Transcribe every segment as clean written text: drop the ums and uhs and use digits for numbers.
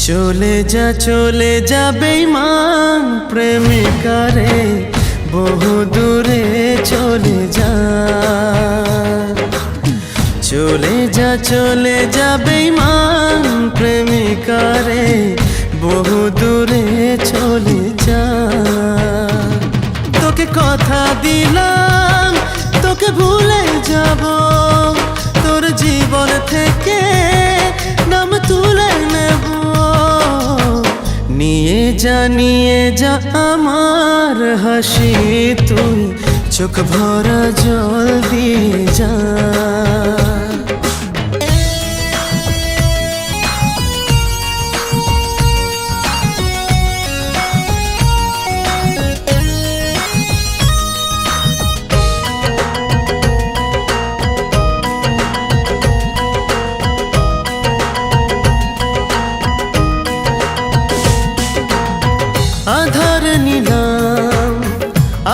চলে যা বেঈমান প্রেমিকা রে, বহু দূরে চলে যা। চলে যা বেঈমান প্রেমিকা রে, বহু দূরে চলে যা। তোকে কথা দিলাম, তোকে ভুলে যাব, তোর জীবন থেকে নাম তুলে নেব। নিয়ে যা আমার হাসি, তুই চোখ ভরা জল দিয়ে যা। আধার নিলাম,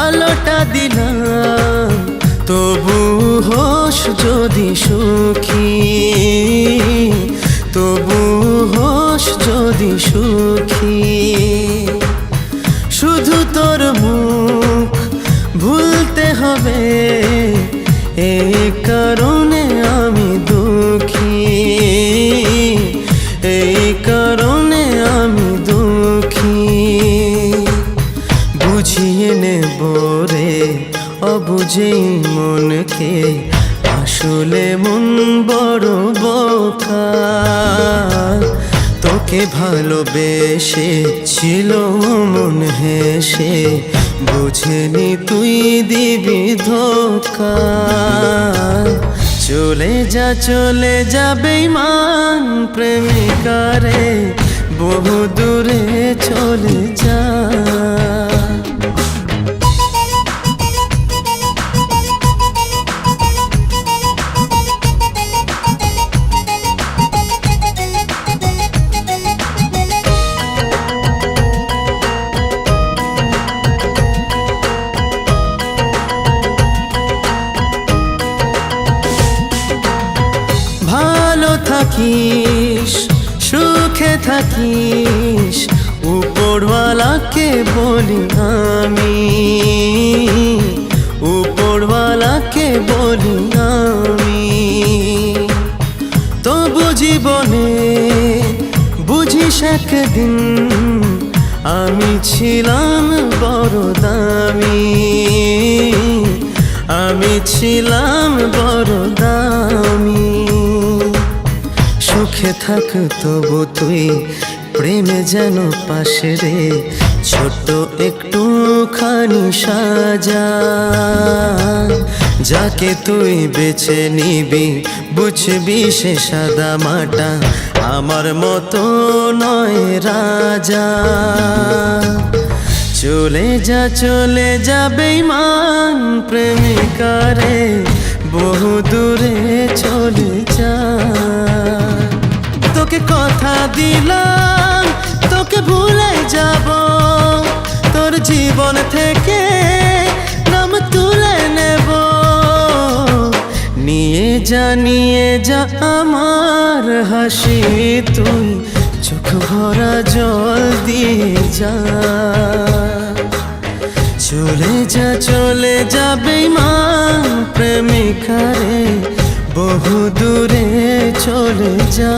আলোটা দিলাম, তবু হোস যদি সুখী, তবু হোস যদি সুখী। শুধু তোর মুখ ভুলতে হবে, এই কারণে আমি দুঃখী, এই কারণে আমি দুঃখী। বুঝিয়ে নেব রে অবুঝেই মনকে, আসলে মন বড় বোকা। তোকে ভালোবেসে ছিল মন হেসে, বুঝেনি তুই দিবি ধোঁকা। চলে যা বেঈমান প্রেমিকা রে, বহু দূরে চলে যা। ভালো থাকিস, সুখে থাকিস, উপরওয়ালাকে বলি আমি, উপরওয়ালাকে বলি আমি। তবু জীবনে বুঝিস একদিন, আমি ছিলাম বড় দামি, আমি ছিলাম বড় দামি। সুখে থাক তবু তুই প্রেমে যেন পাশে রে, ছোট্ট একটুখানি সাজা। যাকে তুই বেছে নিবি বুঝবি সে সাদা মাটা, আমার মতো নয় রাজা। চলে যা বেঈমান প্রেমিকা রে, বহু দূরে চলে যা। তোকে কথা দিলাম, তোকে ভুলে যাব, তোর জীবন থেকে নাম তুলে নেব। নিয়ে যা আমার হাসি, তুই চোখ ভরা জল দিয়ে যা। চলে যা বেঈমান প্রেমিকা রে, বহু দূরে চলে যা।